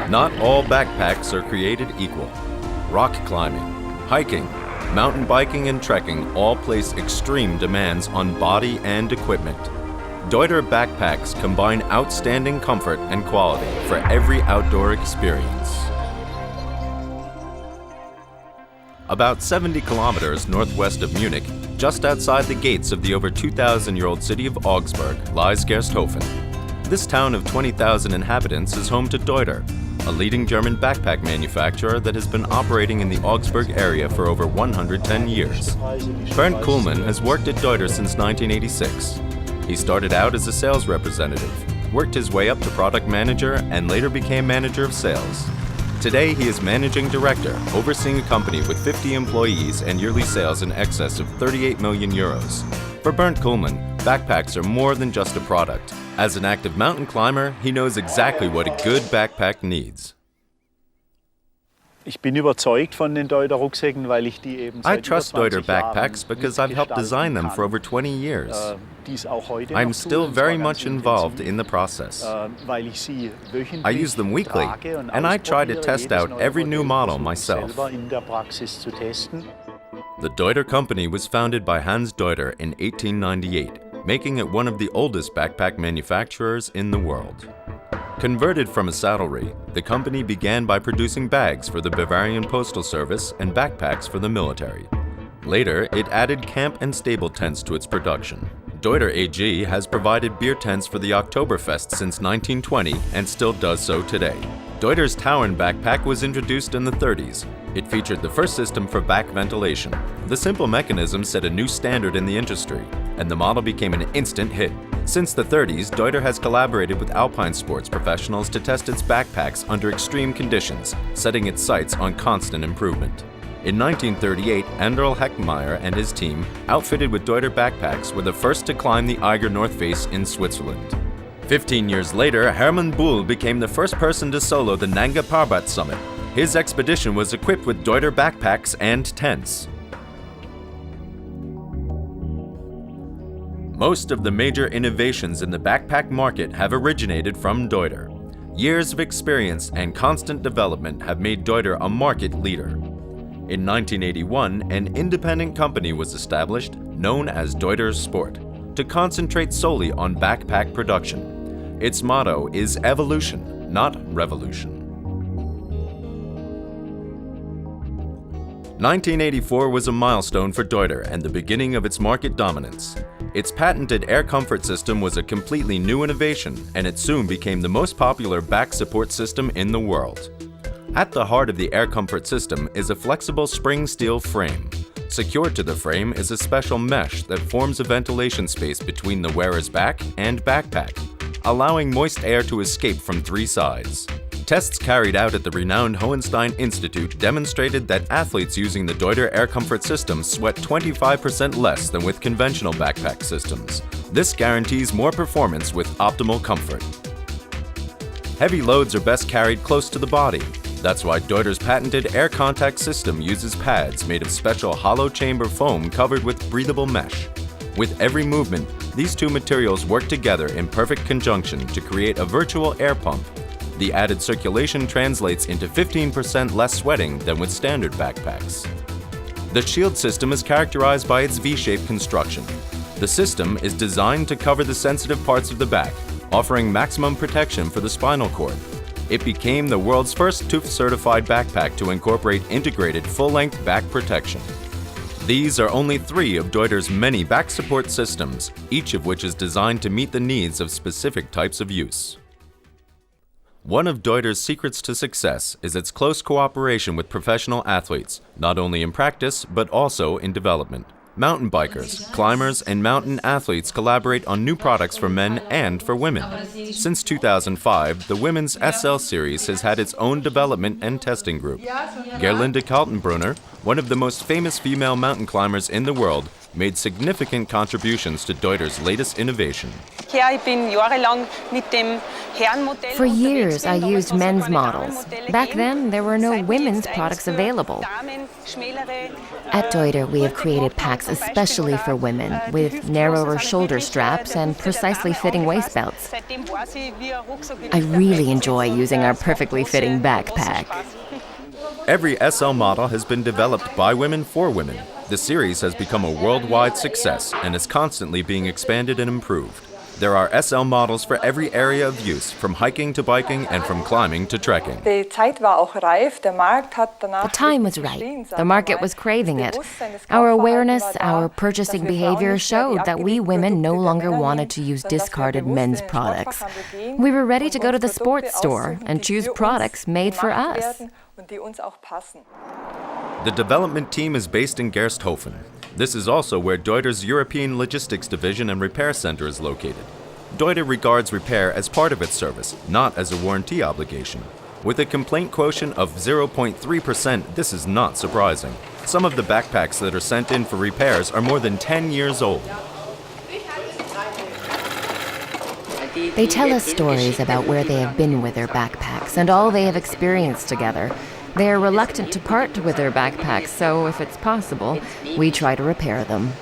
Not all backpacks are created equal. Rock climbing, hiking, mountain biking and trekking all place extreme demands on body and equipment. Deuter backpacks combine outstanding comfort and quality for every outdoor experience. About 70 kilometers northwest of Munich, just outside the gates of the over 2,000-year-old city of Augsburg, lies Gersthofen. This town of 20,000 inhabitants is home to Deuter, a leading German backpack manufacturer that has been operating in the Augsburg area for over 110 years. Bernd Kuhlmann has worked at Deuter since 1986. He started out as a sales representative, worked his way up to product manager, and later became manager of sales. Today, he is managing director, overseeing a company with 50 employees and yearly sales in excess of 38 million euros. For Bernd Kuhlmann, backpacks are more than just a product. As an active mountain climber, he knows exactly what a good backpack needs. Ich bin überzeugt von den Deuter Rucksäcken, weil ich die eben I seit trust über Deuter 20 Jahren backpacks because I've helped design them for over 20 years. dies auch heute I'm noch still tue, und zwar very ganz much involved intensiv, in the process. weil ich sie wöchentlich I use them weekly, trage und and I try to ausprobiere. test Jedes out neue every new Modell model versuche ich myself. selber in der Praxis zu testen. The Deuter company was founded by Hans Deuter in 1898, making it one of the oldest backpack manufacturers in the world. Converted from a saddlery, the company began by producing bags for the Bavarian Postal Service and backpacks for the military. Later, it added camp and stable tents to its production. Deuter AG has provided beer tents for the Oktoberfest since 1920 and still does so today. Deuter's Tauern backpack was introduced in the 30s. It featured the first system for back ventilation. The simple mechanism set a new standard in the industry, and the model became an instant hit. Since the 30s, Deuter has collaborated with alpine sports professionals to test its backpacks under extreme conditions, setting its sights on constant improvement. In 1938, Anderl Heckmeyer and his team, outfitted with Deuter backpacks, were the first to climb the Eiger North Face in Switzerland. 15 years later, Hermann Buhl became the first person to solo the Nanga Parbat summit. His expedition was equipped with Deuter backpacks and tents. Most of the major innovations in the backpack market have originated from Deuter. Years of experience and constant development have made Deuter a market leader. In 1981, an independent company was established, known as Deuter Sport, to concentrate solely on backpack production. Its motto is evolution, not revolution. 1984 was a milestone for Deuter and the beginning of its market dominance. Its patented air comfort system was a completely new innovation, and it soon became the most popular back support system in the world. At the heart of the air comfort system is a flexible spring steel frame. Secured to the frame is a special mesh that forms a ventilation space between the wearer's back and backpack, allowing moist air to escape from three sides. Tests carried out at the renowned Hohenstein Institute demonstrated that athletes using the Deuter air comfort system sweat 25% less than with conventional backpack systems. This guarantees more performance with optimal comfort. Heavy loads are best carried close to the body. That's why Deuter's patented air contact system uses pads made of special hollow chamber foam covered with breathable mesh. With every movement, these two materials work together in perfect conjunction to create a virtual air pump. The added circulation translates into 15% less sweating than with standard backpacks. The shield system is characterized by its V-shaped construction. The system is designed to cover the sensitive parts of the back, offering maximum protection for the spinal cord. It became the world's first TÜV-certified backpack to incorporate integrated full-length back protection. These are only 3 of Deuter's many back support systems, each of which is designed to meet the needs of specific types of use. One of Deuter's secrets to success is its close cooperation with professional athletes, not only in practice but also in development. Mountain bikers, climbers, and mountain athletes collaborate on new products for men and for women. Since 2005, the women's SL series has had its own development and testing group. Gerlinde Kaltenbrunner, one of the most famous female mountain climbers in the world, made significant contributions to Deuter's latest innovation. For years, I used men's models. Back then, there were no women's products available. At Deuter, we have created packs especially for women, with narrower shoulder straps and precisely fitting waist belts. I really enjoy using our perfectly fitting backpack. Every SL model has been developed by women for women. The series has become a worldwide success and is constantly being expanded and improved. There are SL models for every area of use, from hiking to biking and from climbing to trekking. The time was right. The market was craving it. Our awareness, our purchasing behavior showed that we women no longer wanted to use discarded men's products. We were ready to go to the sports store and choose products made for us. The development team is based in Gersthofen. This is also where Deuter's European Logistics Division and Repair Center is located. Deuter regards repair as part of its service, not as a warranty obligation. With a complaint quotient of 0.3%, this is not surprising. Some of the backpacks that are sent in for repairs are more than 10 years old. They tell us stories about where they have been with their backpacks and all they have experienced together. They are reluctant to part with their backpacks, so if it's possible, we try to repair them.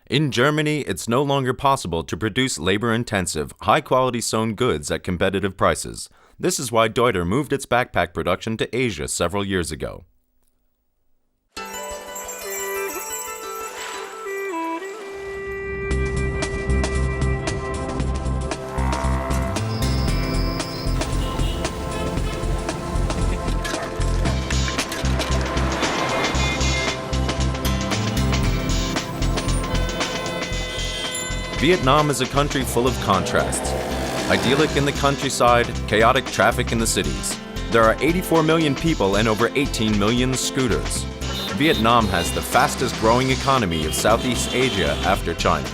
In Germany, it's no longer possible to produce labor-intensive, high-quality sewn goods at competitive prices. This is why Deuter moved its backpack production to Asia several years ago. Vietnam is a country full of contrasts. Idyllic in the countryside, chaotic traffic in the cities. There are 84 million people and over 18 million scooters. Vietnam has the fastest growing economy of Southeast Asia after China.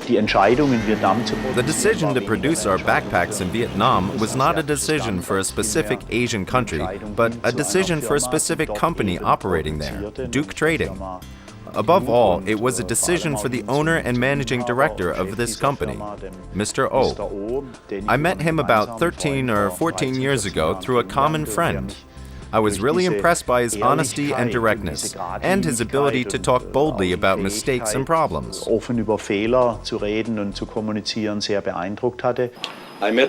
The decision to produce our backpacks in Vietnam was not a decision for a specific Asian country, but a decision for a specific company operating there, Duke Trading. Above all, it was a decision for the owner and managing director of this company, Mr. Oh. I met him about 13 or 14 years ago through a common friend. I was really impressed by his honesty and directness, and his ability to talk boldly about mistakes and problems. I met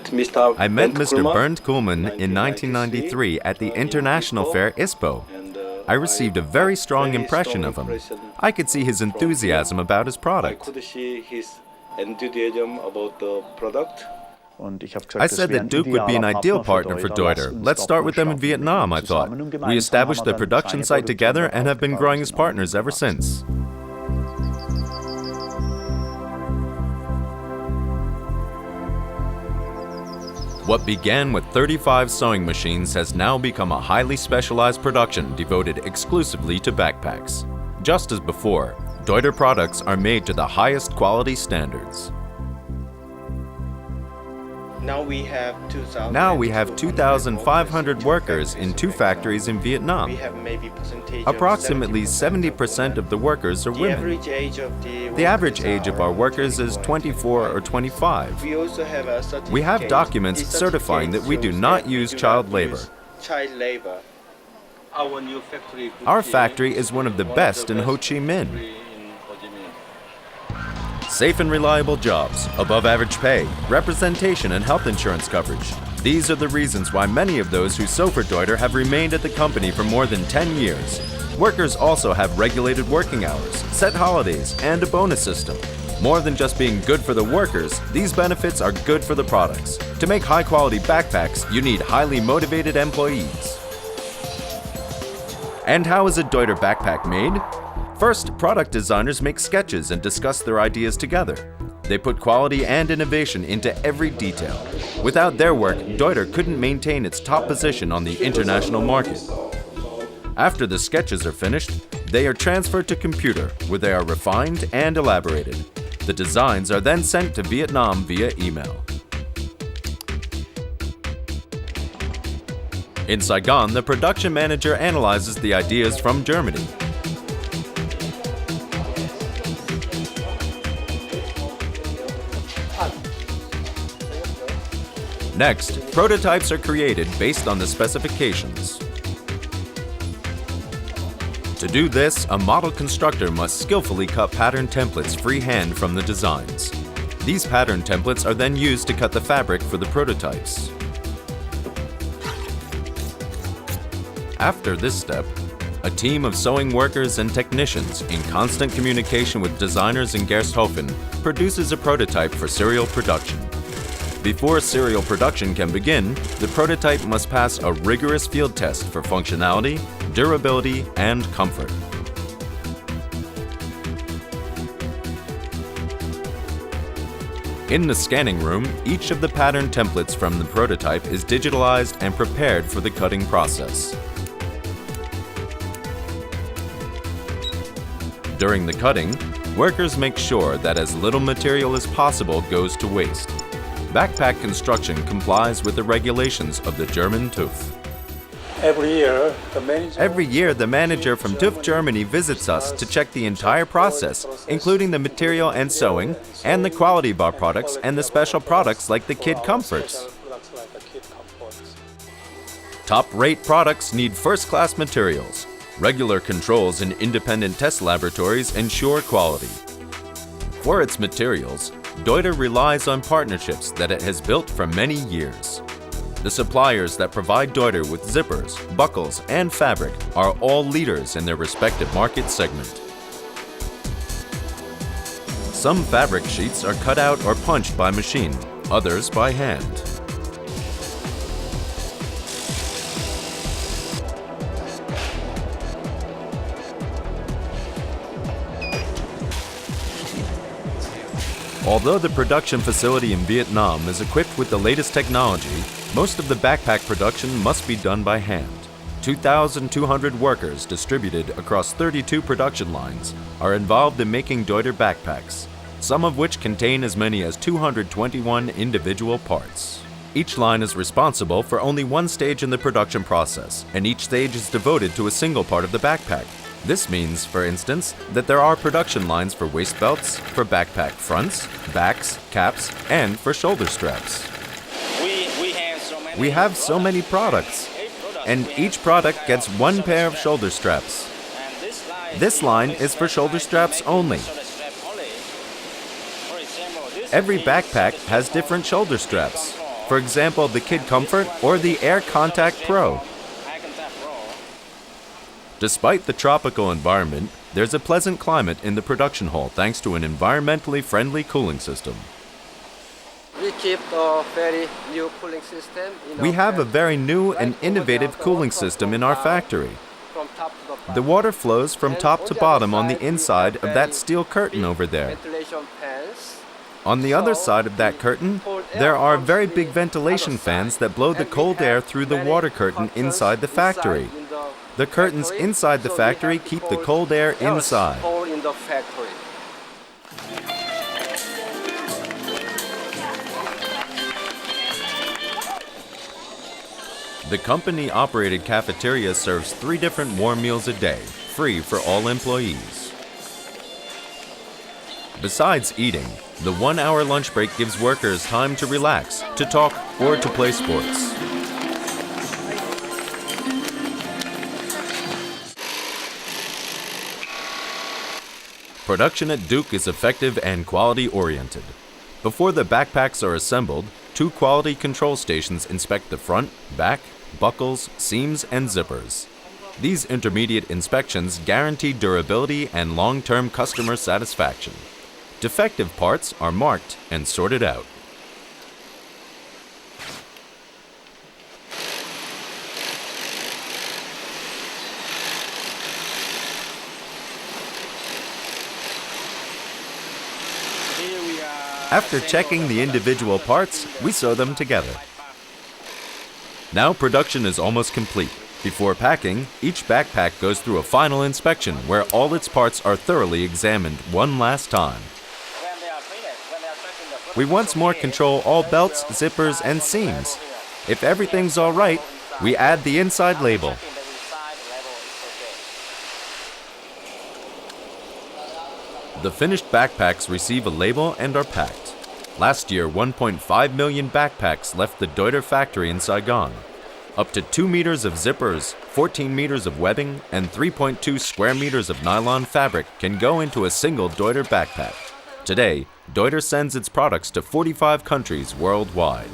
Mr. Bernd Kuhlmann in 1993 at the International Fair ISPO. I received a very strong impression of him. I could see his enthusiasm about his product. I said that Duke would be an ideal partner for Deuter. Let's start with them in Vietnam, I thought. We established the production site together and have been growing as partners ever since. What began with 35 sewing machines has now become a highly specialized production devoted exclusively to backpacks. Just as before, Deuter products are made to the highest quality standards. Now we have 2,500 workers in 2 factories in Vietnam. Approximately 70% of the workers are women. The average age of our workers is 24 or 25. We have documents certifying that we do not use child labor. Our factory is one of the best in Ho Chi Minh. Safe and reliable jobs, above average pay, representation and health insurance coverage. These are the reasons why many of those who sew for Deuter have remained at the company for more than 10 years. Workers also have regulated working hours, set holidays, and a bonus system. More than just being good for the workers, these benefits are good for the products. To make high-quality backpacks, you need highly motivated employees. And how is a Deuter backpack made? First, product designers make sketches and discuss their ideas together. They put quality and innovation into every detail. Without their work, Deuter couldn't maintain its top position on the international market. After the sketches are finished, they are transferred to computer, where they are refined and elaborated. The designs are then sent to Vietnam via email. In Saigon, the production manager analyzes the ideas from Germany. Next, prototypes are created based on the specifications. To do this, a model constructor must skillfully cut pattern templates freehand from the designs. These pattern templates are then used to cut the fabric for the prototypes. After this step, a team of sewing workers and technicians in constant communication with designers in Gersthofen produces a prototype for serial production. Before serial production can begin, the prototype must pass a rigorous field test for functionality, durability, and comfort. In the scanning room, each of the pattern templates from the prototype is digitalized and prepared for the cutting process. During the cutting, workers make sure that as little material as possible goes to waste. Backpack construction complies with the regulations of the German TÜV. Every year, the manager from TÜV Germany visits us to check the entire process, including the material and sewing, and the quality bar products and the special products like the Kid Comforts. Top-rate products need first-class materials. Regular controls in independent test laboratories ensure quality. For its materials, Deuter relies on partnerships that it has built for many years. The suppliers that provide Deuter with zippers, buckles, and fabric are all leaders in their respective market segment. Some fabric sheets are cut out or punched by machine, others by hand. Although the production facility in Vietnam is equipped with the latest technology, most of the backpack production must be done by hand. 2,200 workers distributed across 32 production lines are involved in making Deuter backpacks, some of which contain as many as 221 individual parts. Each line is responsible for only one stage in the production process, and each stage is devoted to a single part of the backpack. This means, for instance, that there are production lines for waist belts, for backpack fronts, backs, caps, and for shoulder straps. We have so many products, and each product gets one pair of shoulder straps. This line is for shoulder straps only. Every backpack has different shoulder straps. For example, the Kid Comfort or the Air Contact Pro. Despite the tropical environment, there's a pleasant climate in the production hall thanks to an environmentally friendly cooling system. We keep a very new cooling system. We have a very new and innovative cooling system in our factory. The water flows from top to bottom on the inside of that steel curtain over there. On the other side of that curtain, there are very big ventilation fans that blow the cold air through the water curtain inside the factory. The curtains inside the factory keep the cold air inside. The company-operated cafeteria serves 3 different warm meals a day, free for all employees. Besides eating, the 1-hour lunch break gives workers time to relax, to talk, or to play sports. Production at Duke is effective and quality-oriented. Before the backpacks are assembled, 2 quality control stations inspect the front, back, buckles, seams, and zippers. These intermediate inspections guarantee durability and long-term customer satisfaction. Defective parts are marked and sorted out. After checking the individual parts, we sew them together. Now production is almost complete. Before packing, each backpack goes through a final inspection where all its parts are thoroughly examined one last time. We once more control all belts, zippers, and seams. If everything's all right, we add the inside label. The finished backpacks receive a label and are packed. Last year, 1.5 million backpacks left the Deuter factory in Saigon. Up to 2 meters of zippers, 14 meters of webbing, and 3.2 square meters of nylon fabric can go into a single Deuter backpack. Today, Deuter sends its products to 45 countries worldwide.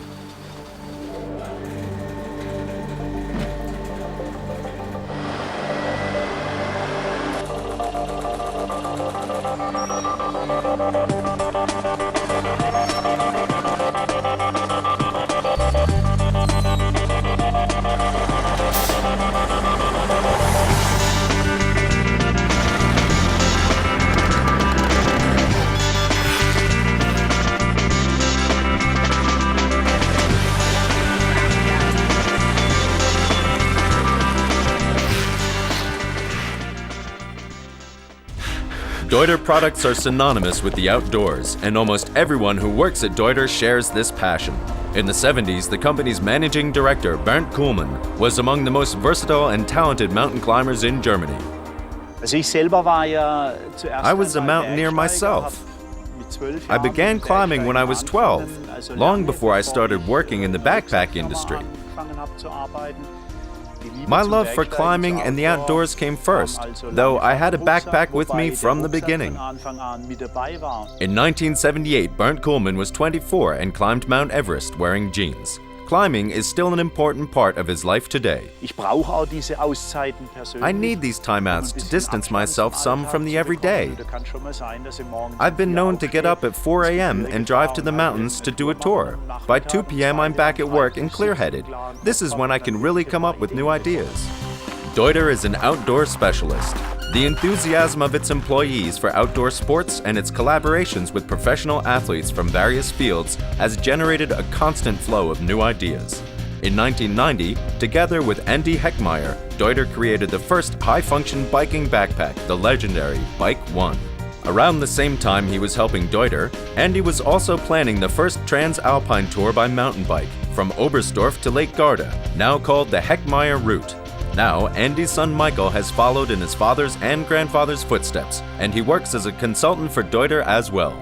Deuter products are synonymous with the outdoors, and almost everyone who works at Deuter shares this passion. In the 70s, the company's managing director, Bernd Kuhlmann, was among the most versatile and talented mountain climbers in Germany. I was a mountaineer myself. I began climbing when I was 12, long before I started working in the backpack industry. My love for climbing and the outdoors came first, though I had a backpack with me from the beginning. In 1978, Bernd Kuhlmann was 24 and climbed Mount Everest wearing jeans. Climbing is still an important part of his life today. I need these timeouts to distance myself some from the everyday. I've been known to get up at 4 a.m. and drive to the mountains to do a tour. By 2 p.m. I'm back at work and clear-headed. This is when I can really come up with new ideas. Deuter is an outdoor specialist. The enthusiasm of its employees for outdoor sports and its collaborations with professional athletes from various fields has generated a constant flow of new ideas. In 1990, together with Andy Heckmeyer, Deuter created the first high-function biking backpack, the legendary Bike 1. Around the same time he was helping Deuter, Andy was also planning the first trans-alpine tour by mountain bike from Oberstdorf to Lake Garda, now called the Heckmeyer Route. Now, Andy's son Michael has followed in his father's and grandfather's footsteps, and he works as a consultant for Deuter as well.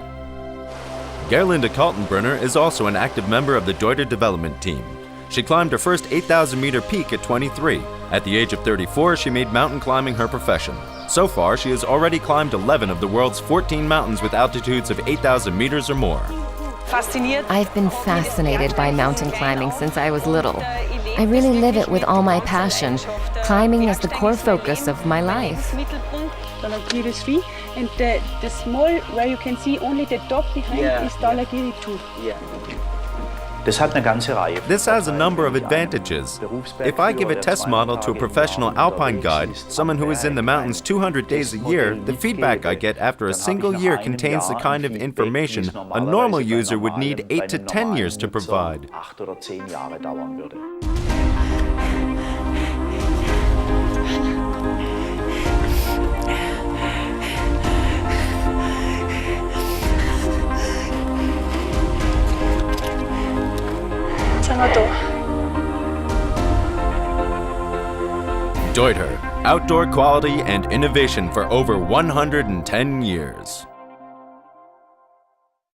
Gerlinde Kaltenbrunner is also an active member of the Deuter development team. She climbed her first 8,000-meter peak at 23. At the age of 34, she made mountain climbing her profession. So far, she has already climbed 11 of the world's 14 mountains with altitudes of 8,000 meters or more. I've been fascinated by mountain climbing since I was little. I really live it with all my passion. Climbing is the core focus of my life. Dalagiri 3, and the small where you can see only the top behind is Dalagiri 2. This has a number of advantages. If I give a test model to a professional alpine guide, someone who is in the mountains 200 days a year, the feedback I get after a single year contains the kind of information a normal user would need 8 to 10 years to provide. Deuter, outdoor quality and innovation for over 110 years.